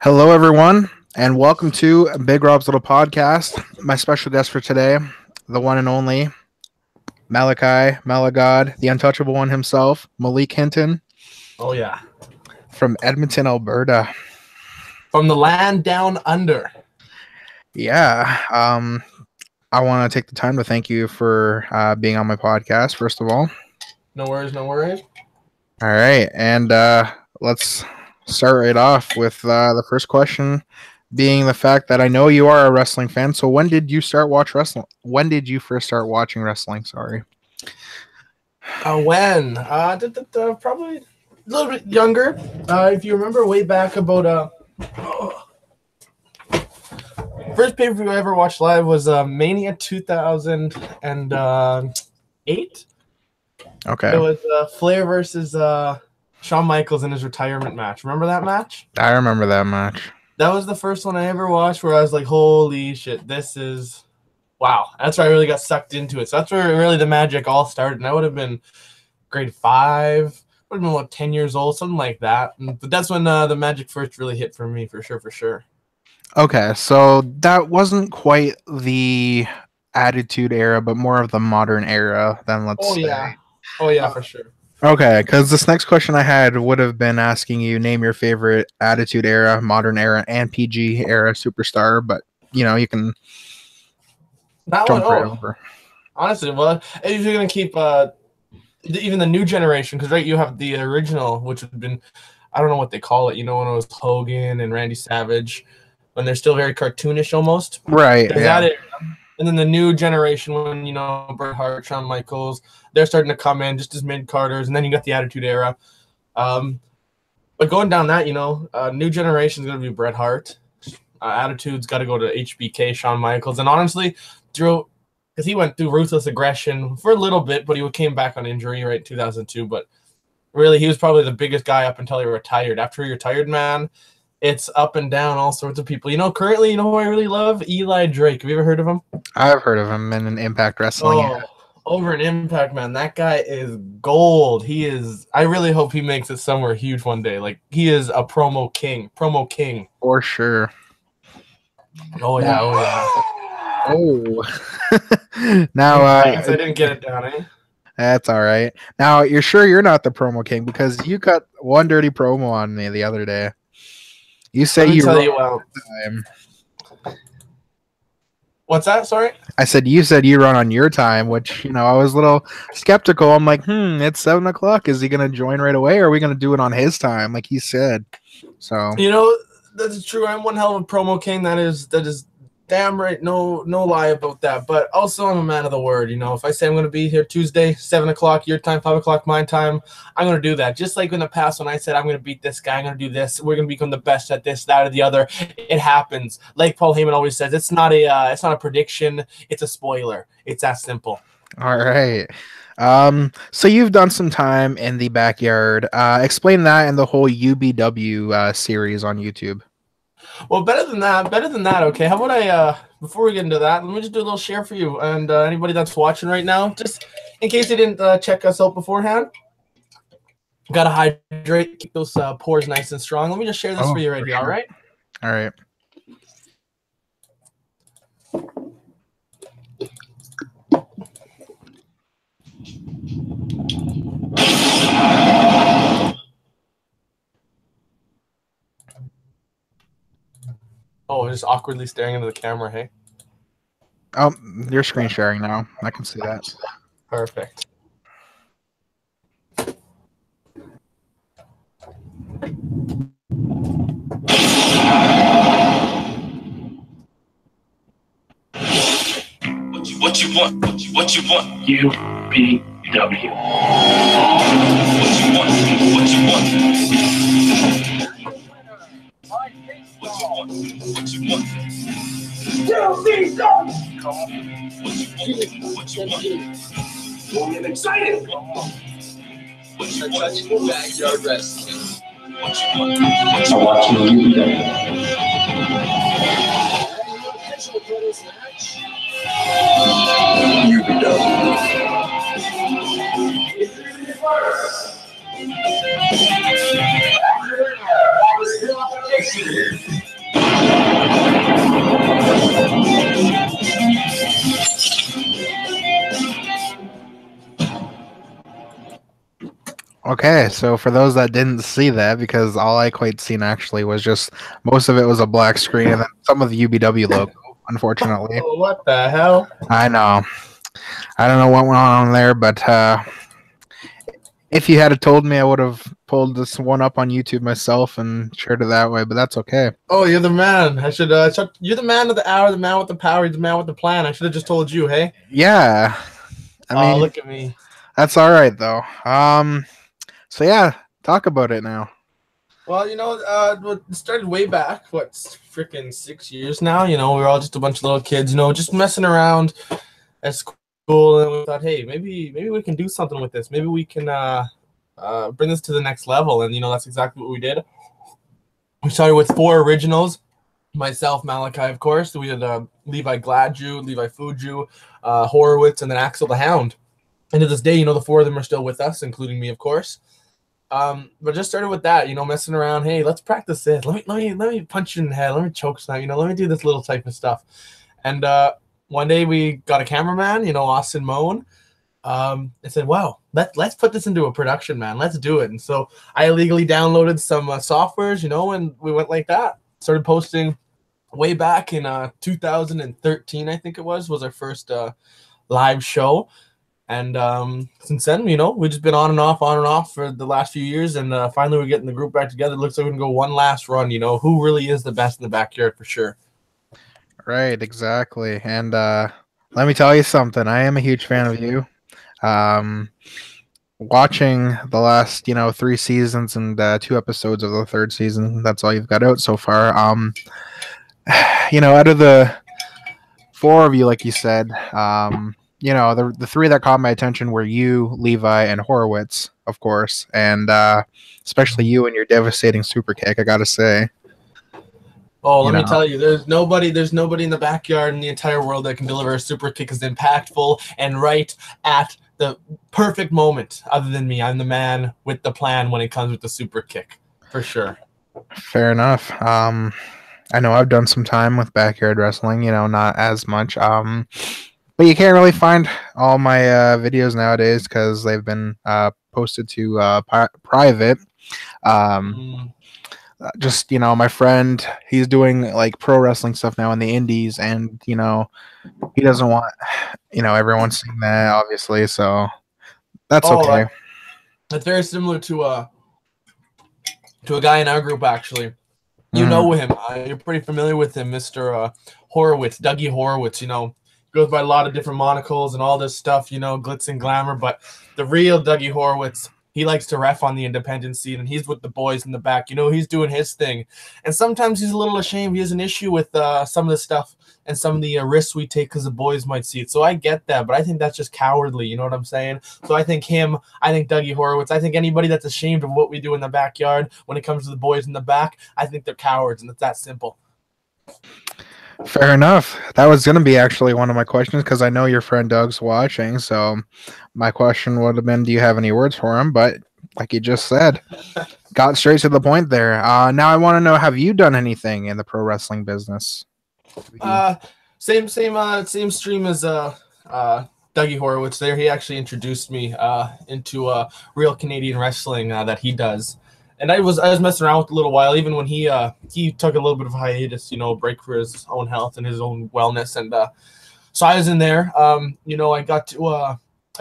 Hello, everyone, and welcome to Big Rob's Little Podcast. My special guest for today, the one and only Malagod, the untouchable one himself, Malik Hinton. Oh, yeah. From Edmonton, Alberta. From the land down under. Yeah. I want to take the time to thank you for being on my podcast, first of all. No worries, no worries. All right, and let's start right off with the first question being the fact that I know you are a wrestling fan. So when did you start watch wrestling? When did you first start watching wrestling? Sorry. When? Probably a little bit younger. If you remember way back about first pay-per-view I ever watched live was Mania 2008. Okay. It was Flair versus Shawn Michaels in his retirement match. Remember that match? I remember that match. That was the first one I ever watched where I was like, holy shit, this is wow. That's where I really got sucked into it. So that's where really the magic all started. And I would have been grade 5, would have been about 10 years old, something like that. But that's when the magic first really hit for me, for sure. Okay, so that wasn't quite the Attitude Era, but more of the modern era than let's say. Oh, yeah, for sure. Okay, because this next question I had would have been asking you name your favorite Attitude Era, Modern Era, and PG Era superstar, but you know you can jump right over. Honestly, well, if you're gonna keep even the new generation, because right, you have the original, which would have been, I don't know what they call it. You know, when it was Hogan and Randy Savage, when they're still very cartoonish almost. Right. Yeah. And then the new generation, when, you know, Bret Hart, Shawn Michaels, they're starting to come in just as mid-carders, and then you got the Attitude Era. But going down that, you know, new generation is going to be Bret Hart. Attitude's got to go to HBK, Shawn Michaels. And honestly, because he went through ruthless aggression for a little bit, but he came back on injury, right, in 2002. But really, he was probably the biggest guy up until he retired. After he retired, man, it's up and down, all sorts of people. You know, currently, you know who I really love? Eli Drake. Have you ever heard of him? I've heard of him in Impact Wrestling. Oh, over in Impact, man. That guy is gold. He is. I really hope he makes it somewhere huge one day. Like, he is a promo king. For sure. Oh, yeah. Oh. Now, I didn't get it down, eh? That's all right. Now, you're sure you're not the promo king because you got one dirty promo on me the other day. You said time. What's that? Sorry? I said you run on your time, which, you know, I was a little skeptical. I'm like, it's 7 o'clock. Is he going to join right away, or are we going to do it on his time, like he said? So, you know, that's true. I'm one hell of a promo king. That is damn right. No lie about that. But also, I'm a man of the word. You know, if I say I'm going to be here Tuesday, 7 o'clock your time, 5 o'clock my time, I'm going to do that. Just like in the past when I said I'm going to beat this guy, I'm going to do this, we're going to become the best at this, that, or the other. It happens. Like Paul Heyman always says, it's not a prediction. It's a spoiler. It's that simple. All right. So you've done some time in the backyard. Explain that and the whole UBW series on YouTube. Well, better than that, okay. How about I, before we get into that, let me just do a little share for you and anybody that's watching right now, just in case they didn't check us out beforehand. Got to hydrate, keep those pores nice and strong. Let me just share this for you right here, sure. All right? All right. Oh, just awkwardly staring into the camera, hey? Oh, you're screen sharing now. I can see that. Perfect. What you want? What you want? UBW. What you want? What you want? What you want? What you want? Tell me something. What you want? What you want? Well, I'm excited. What you want? Backyard wrestling. What you want? I'm watching UBW. UBW. Okay, so for those that didn't see that, because all I quite seen actually was just most of it was a black screen and then some of the UBW logo, unfortunately. Oh, what the hell? I know. I don't know what went on there, but if you had told me, I would have pulled this one up on YouTube myself and shared it that way, but that's okay. Oh, you're the man. I should. You're the man of the hour, the man with the power, you're the man with the plan. I should have just told you. Hey. Yeah. I Oh, mean, look at me. that's all right, though. So, yeah, talk about it now. Well, it started way back. What, freaking 6 years now? We were all just a bunch of little kids. Just messing around at school, and we thought, hey, maybe we can do something with this. Maybe we can bring this to the next level. And that's exactly what we did. We started with 4 originals. Myself, Malachi, of course. We had Levi Gladju, Levi Fuju, Horowitz, and then Axel the Hound. And to this day, the 4 of them are still with us, including me, of course. But just started with that, messing around. Hey, let's practice this. Let me punch you in the head. Let me choke slam. Let me do this little type of stuff. And one day we got a cameraman, Austin Moan. I said, wow, let's put this into a production, man. Let's do it. And so I illegally downloaded some softwares, and we went like that. Started posting way back in 2013, I think it was our first live show. And since then, we've just been on and off for the last few years. And finally, we're getting the group back together. It looks like we're going to go one last run, who really is the best in the backyard for sure. Right, exactly. And let me tell you something. I am a huge fan of you. Watching the last, 3 seasons and 2 episodes of the 3rd season, that's all you've got out so far. Out of the 4 of you, like you said, the 3 that caught my attention were you, Levi, and Horowitz, of course, and especially you and your devastating super kick, I gotta say. Oh, let me tell you, there's nobody in the backyard in the entire world that can deliver a super kick as impactful and right at the perfect moment other than me. I'm the man with the plan when it comes with the super kick, for sure. Fair enough. I know I've done some time with backyard wrestling, not as much. But you can't really find all my videos nowadays because they've been posted to private. Just, my friend, he's doing like pro wrestling stuff now in the indies, and, he doesn't want, everyone seeing that, obviously. So that's okay. That's very similar to a guy in our group, actually. You know him. You're pretty familiar with him, Mr. Horowitz, Dougie Horowitz, goes by a lot of different monikers and all this stuff, glitz and glamour. But the real Dougie Horowitz, he likes to ref on the independent scene, and he's with the boys in the back. He's doing his thing. And sometimes he's a little ashamed. He has an issue with some of the stuff and some of the risks we take because the boys might see it. So I get that, but I think that's just cowardly. You know what I'm saying? So I think Dougie Horowitz, I think anybody that's ashamed of what we do in the backyard when it comes to the boys in the back, I think they're cowards, and it's that simple. Fair enough. That was going to be actually one of my questions because I know your friend Doug's watching. So my question would have been, do you have any words for him? But like you just said, got straight to the point there. Now I want to know, have you done anything in the pro wrestling business? Same stream as Dougie Horowitz there. He actually introduced me into real Canadian wrestling that he does. And I was messing around with it a little while, even when he took a little bit of a hiatus, break for his own health and his own wellness. And so I was in there. I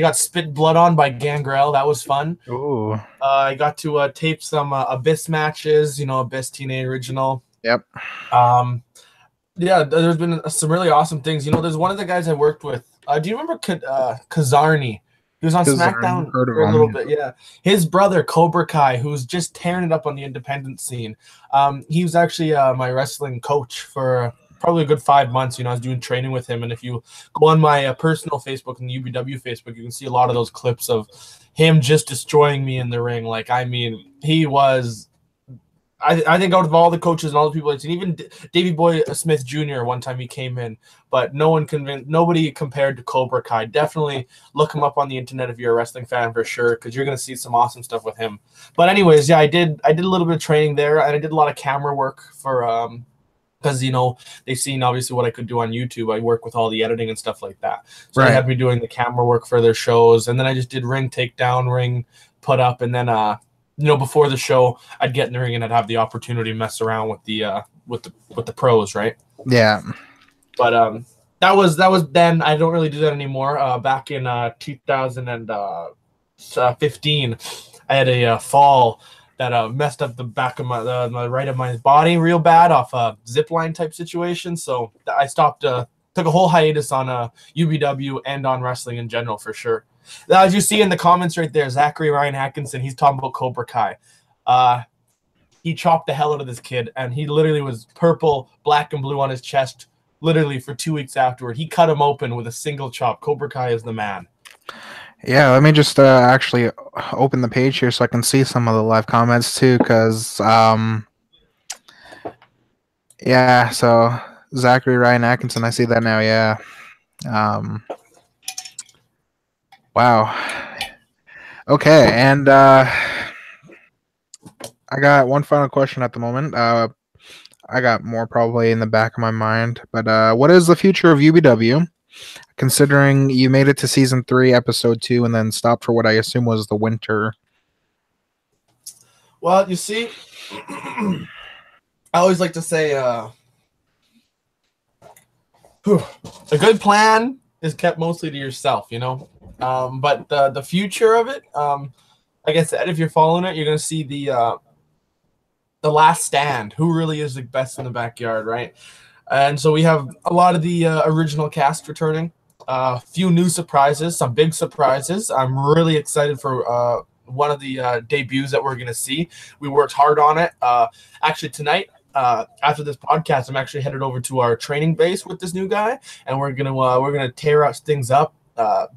got spit blood on by Gangrel. That was fun. Ooh. I got to tape some Abyss matches, Abyss TNA Original. Yep. Yeah, there's been some really awesome things. There's one of the guys I worked with. Do you remember Kazarni? He was on SmackDown for a little bit, yeah. His brother, Cobra Kai, who's just tearing it up on the independent scene. He was actually my wrestling coach for probably a good 5 months. I was doing training with him. And if you go on my personal Facebook and the UBW Facebook, you can see a lot of those clips of him just destroying me in the ring. Like, I mean, he was... I think out of all the coaches and all the people I've seen, even Davey Boy Smith Jr. one time he came in, but nobody compared to Cobra Kai. Definitely look him up on the internet if you're a wrestling fan for sure, because you're gonna see some awesome stuff with him. But anyways, yeah, I did a little bit of training there, and I did a lot of camera work for because they've seen obviously what I could do on YouTube. I work with all the editing and stuff like that, so They had me doing the camera work for their shows, and then I just did ring takedown, ring put up, and then before the show, I'd get in the ring and I'd have the opportunity to mess around with the pros, right? Yeah. But that was then. I don't really do that anymore. Back in 2015, I had a fall that messed up the back of my right of my body real bad off a zip line type situation. So I stopped, took a whole hiatus on UBW and on wrestling in general for sure. Now, as you see in the comments right there, Zachary Ryan Atkinson, he's talking about Cobra Kai. He chopped the hell out of this kid, and he literally was purple, black, and blue on his chest literally for 2 weeks afterward. He cut him open with a single chop. Cobra Kai is the man. Yeah, let me just actually open the page here so I can see some of the live comments too, because yeah, so Zachary Ryan Atkinson, I see that now. Yeah. Wow. Okay, and I got one final question at the moment. I got more probably in the back of my mind, but what is the future of UBW? Considering you made it to season 3, episode 2, and then stopped for what I assume was the winter. Well, you see, I always like to say a good plan is kept mostly to yourself, but the future of it, like I said, if you're following it, you're going to see the last stand, who really is the best in the backyard, right? And so we have a lot of the original cast returning. A few new surprises, some big surprises. I'm really excited for one of the debuts that we're going to see. We worked hard on it. Actually, tonight, after this podcast, I'm actually headed over to our training base with this new guy, and we're gonna tear things up.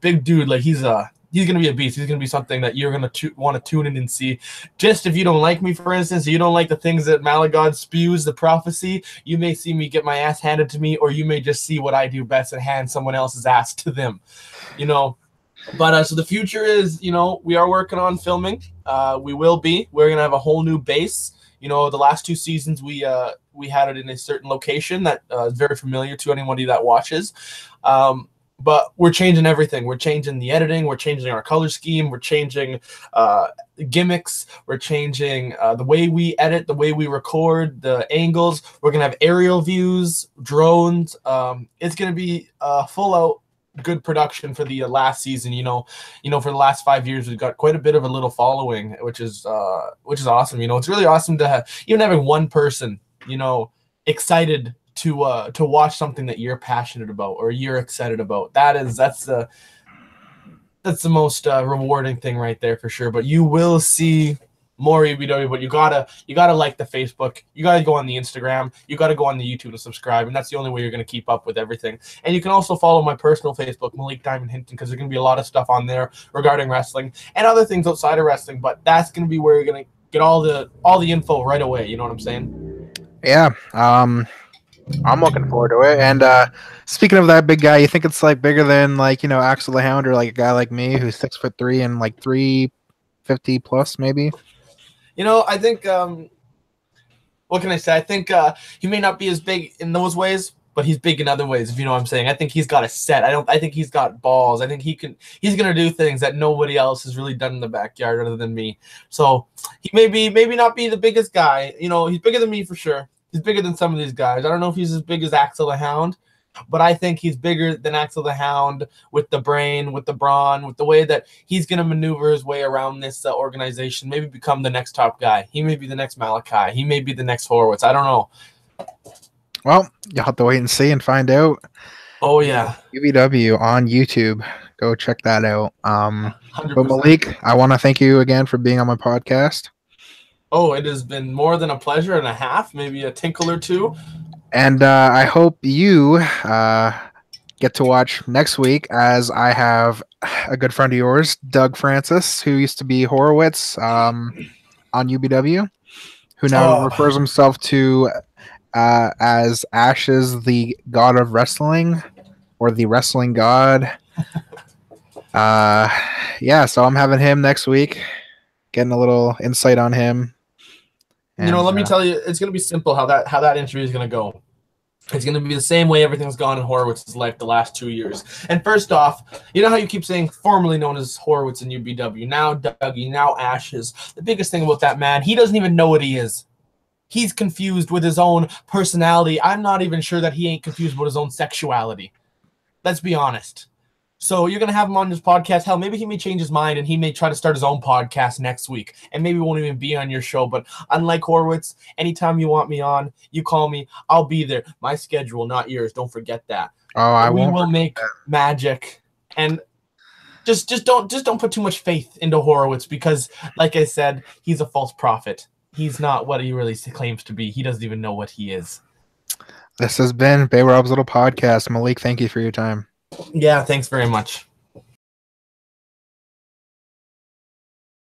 Big dude, like he's gonna be a beast. He's gonna be something that you're gonna want to tune in and see. Just if you don't like me, for instance, you don't like the things that Malagod spews, the prophecy, you may see me get my ass handed to me, or you may just see what I do best and hand someone else's ass to them, But so the future is, we are working on filming. We're gonna have a whole new base. The last 2 seasons we had it in a certain location that is very familiar to anybody that watches. But we're changing everything. We're changing the editing. We're changing our color scheme. We're changing gimmicks. We're changing the way we edit, the way we record, the angles. We're going to have aerial views, drones. It's going to be full-out good production for the last season. For the last 5 years, we've got quite a bit of a little following, which is awesome. It's really awesome to have, even having one person, excited to watch something that you're passionate about or you're excited about. That's the most rewarding thing right there for sure. But you will see more UBW, but you gotta like the Facebook, you gotta go on the Instagram, you gotta go on the YouTube to subscribe, and that's the only way you're gonna keep up with everything. And you can also follow my personal Facebook, Malik Hinton, because there's gonna be a lot of stuff on there regarding wrestling and other things outside of wrestling. But that's gonna be where you're gonna get all the info right away. You know what I'm saying? Yeah. I'm looking forward to it. And speaking of that big guy, you think it's like bigger than Axel the Hound, or like a guy like me who's 6'3" and like 350 plus maybe? I think what can I say? I think he may not be as big in those ways, but he's big in other ways, if you know what I'm saying. I think he's got a set. I think he's got balls. I think he's gonna do things that nobody else has really done in the backyard other than me. So he maybe not be the biggest guy. He's bigger than me for sure. He's bigger than some of these guys. I don't know if he's as big as Axel the Hound, but I think he's bigger than Axel the Hound with the brain, with the brawn, with the way that he's going to maneuver his way around this organization, maybe become the next top guy. He may be the next Malachi. He may be the next Horowitz. I don't know. Well, you'll have to wait and see and find out. Oh, yeah. UBW on YouTube. Go check that out. 100%. But Malik, I want to thank you again for being on my podcast. Oh, it has been more than a pleasure and a half, maybe a tinkle or two. And I hope you get to watch next week, as I have a good friend of yours, Doug Francis, who used to be Horowitz on UBW, who now refers himself to as Ashes, the god of wrestling, or the wrestling god. Yeah, so I'm having him next week, getting a little insight on him. And, let me tell you, it's going to be simple how that interview is going to go. It's going to be the same way everything's gone in Horowitz's life the last 2 years. And first off, you know how you keep saying formerly known as Horowitz and UBW, now Dougie, now Ashes. The biggest thing about that man, he doesn't even know what he is. He's confused with his own personality. I'm not even sure that he ain't confused with his own sexuality. Let's be honest. So you're going to have him on this podcast. Hell, maybe he may change his mind and he may try to start his own podcast next week. And maybe won't even be on your show. But unlike Horowitz, anytime you want me on, you call me. I'll be there. My schedule, not yours. Don't forget that. Oh, we will make magic. And just don't put too much faith into Horowitz because, like I said, he's a false prophet. He's not what he really claims to be. He doesn't even know what he is. This has been Bay Rob's Little Podcast. Malik, thank you for your time. Yeah, thanks very much.